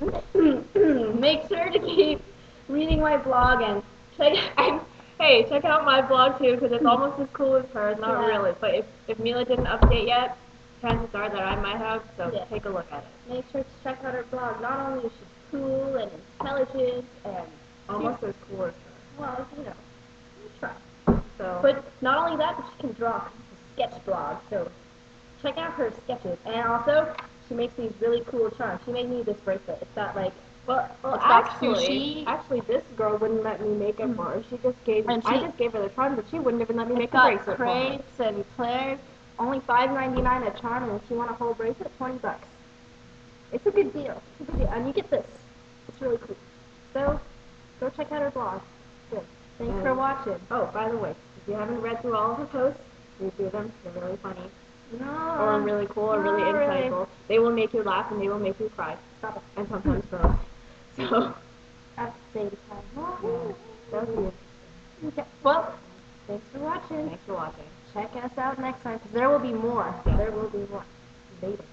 Make sure to keep reading my blog and check out my blog too because it's almost as cool as hers. Not really, but if Mila didn't update yet, chances are that I might have. So take a look at it. Make sure to check out her blog. Not only is she cool and intelligent and almost as cool as her. Well, you try. So, but not only that, but she can draw. It's a sketch blog. So check out her sketches. And also, she makes these really cool charms. She made me this bracelet. It's got like actually, this girl wouldn't let me make it for her. She just gave I just gave her the charm, but she wouldn't even let me make a bracelet for her. Crepes and clairs, only $5.99 a charm, and if you want a whole bracelet, $20. It's a good deal. And you get this. It's really cool. So, go check out her blog. Good. Thanks for watching. Oh, by the way, if you haven't read through all of her posts, read through them. They're really funny. Or really cool, or really insightful. Really. They will make you laugh and they will make you cry. Stop it. And sometimes cry. So, at the same time. That would be interesting. Okay. Well, thanks for watching. Thanks for watching. Check us out next time, because there will be more. Yeah. There will be more. Later.